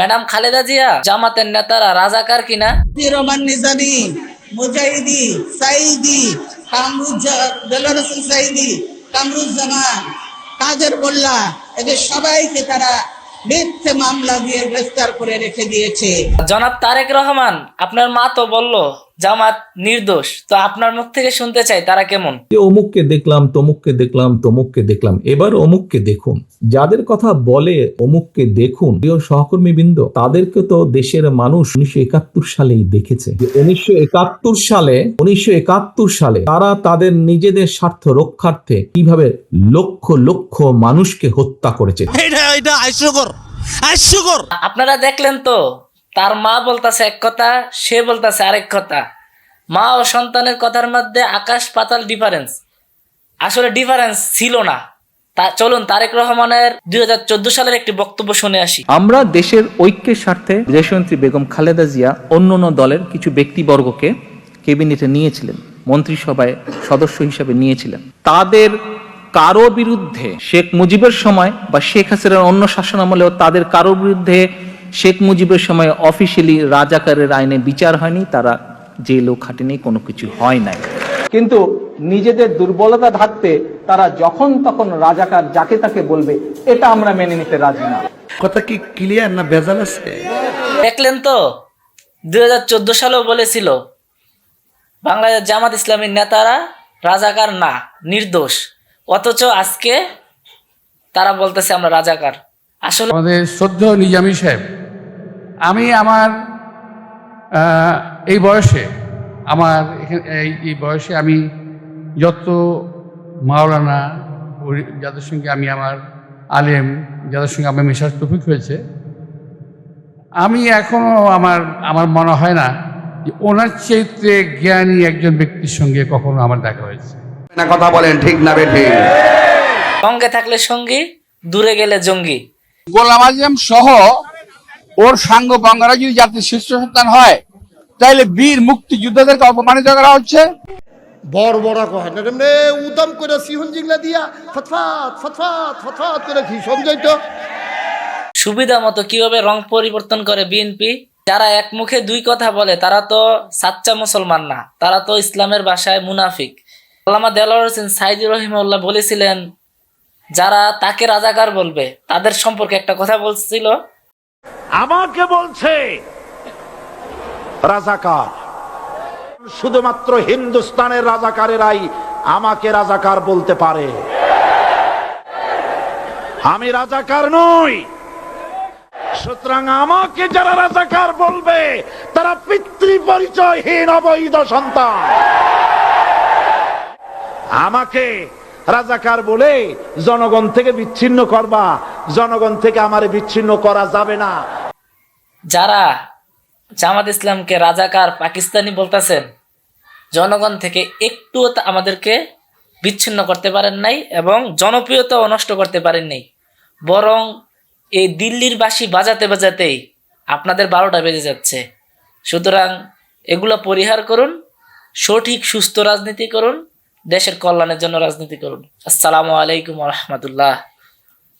Madam Khaleda Zia জামাতের নেতারা রাজাকার কিনা? রহমান নিজামী, মুজাহিদি, সাইদি, দেলোয়ার সাইদি, কামরুজ্জামান, কাদের মোল্লা, এদের সবাইকে তারা মিথ্যে মামলা দিয়ে গ্রেফতার করে রেখে দিয়েছে। জনাব তারেক রহমান, আপনার মা তো বলল জামাত নির্দোষ, তো আপনার মুখ থেকে শুনতে চাই তারা কেমন? অমুককে দেখলাম, তমুককে দেখলাম, তমুককে দেখলাম, এবার অমুককে দেখুন। যাদের কথা বলে অমুককে দেখুন, প্রিয় সহকর্মীবৃন্দ, তাদেরকে তো দেশের মানুষ 1971 সালেই দেখেছে। 1971 সালে তারা তাদের নিজেদের স্বার্থ রক্ষার্থে কিভাবে লক্ষ লক্ষ মানুষকে হত্যা করেছে। আপনারা দেখলেন তো, তার মা বলতেছে এক কথা, সে বলতেছে আরেক কথা। মা ও সন্তানের কথার মধ্যে আকাশ পাতাল ডিফারেন্স। আসলে ডিফারেন্স ছিল না। চলুন তারেক রহমানের 2014 সালের একটি বক্তব্য শুনে আসি। আমরা দেশের ঐক্যের স্বার্থে দেশনেত্রী বেগম খালেদা জিয়া অন্যান্য দলের কিছু ব্যক্তিবর্গকে ক্যাবিনেটে নিয়েছিলেন, মন্ত্রিসভায় সদস্য হিসেবে নিয়েছিলেন। তাদের কারো বিরুদ্ধে শেখ মুজিবের সময় বা শেখ হাসিনার অন্য শাসনামলেও তাদের কারো বিরুদ্ধে শেখ মুজিবের সময় অফিসিয়ালি রাজাকারের আইনে বিচার হয়নি, তারা জেলও খাটেনি, কোনো কিছু হয় নাই। কিন্তু নিজেদের দুর্বলতা ঢাকতে তারা যখন তখন রাজাকার যাকে তাকে বলবে, এটা আমরা মেনে নিতে রাজি না। কথা কি ক্লিয়ার না ভেজাল আছে? দেখলেন তো, 2014 সালেও বলেছিল বাংলাদেশ জামাত ইসলামীর নেতারা রাজাকার না, নির্দোষ, অথচ আজকে তারা বলতেছে আমরা রাজাকার। আসলে আমাদের শ্রদ্ধেয় নিজামী সাহেব, আমি আমার এই বয়সে এই বয়সে আমি যত মাওলানা যাদের সঙ্গে আমি আমার আলেম যাদের সঙ্গে আমার মেশার তৌফিক হয়েছে, আমি এখনো আমার মনে হয় না যে ওনার চাইতে জ্ঞানী একজন ব্যক্তির সঙ্গে কখনো আমার দেখা হয়েছে। না কথা বলেন, ঠিক না বেঠিক? সঙ্গে থাকলে সঙ্গী, দূরে গেলে জঙ্গি। গোলাম আজম সহ ওর সাঙ্গ বাঙ্গারা যদি জাতির শীর্ষ সন্তান হয়, তাহলে বীর মুক্তিযোদ্ধাদেরকে অপমানিত করা হচ্ছে। বড় বড় কয় না রে, উদম করে সিহন জিংলা দিয়া ফতফাত ফতফাত ফতফাত করে কি সমঝাই তো। সুবিধা মতো কিভাবে রং পরিবর্তন করে বিএনপি। যারা এক মুখে দুই কথা বলে তারা তো সাচ্চা মুসলমান না, তারা তো ইসলামের ভাষায় মুনাফিক। আল্লামা দেলোয়ার হোসেন সাইদি রহিমাহুল্লাহ বলেছিলেন, যারা তাকে রাজাকার বলবে তাদের সম্পর্কে একটা কথা বলছিল, আমাকে বলছে রাজাকার, শুধুমাত্র হিন্দুস্তানের রাজাকারেরাই আমাকে রাজাকার বলতে পারে, আমি রাজাকার নই। সুতরাং আমাকে যারা রাজাকার বলবে তারা পিতৃ পরিচয়হীন অবৈধ সন্তান। আমাকে রাজাকার বলে জনগণ থেকে বিচ্ছিন্ন করবা, জনগণ থেকে আমারে বিচ্ছিন্ন করা যাবে না। যারা জামাত ইসলামকে রাজাকার পাকিস্তানি বলতেছেন, জনগণ থেকে একটু আমাদেরকে বিচ্ছিন্ন করতে পারেন নাই এবং জনপ্রিয়তাও নষ্ট করতে পারেন নাই, বরং এই দিল্লির বাঁশি বাজাতে বাজাতেই আপনাদের 12টা বেজে যাচ্ছে। সুতরাং এগুলো পরিহার করুন, সঠিক সুস্থ রাজনীতি করুন, দেশের কল্যাণের জন্য রাজনীতি করুন। আসসালামু আলাইকুম ওয়া রাহমাতুল্লাহ।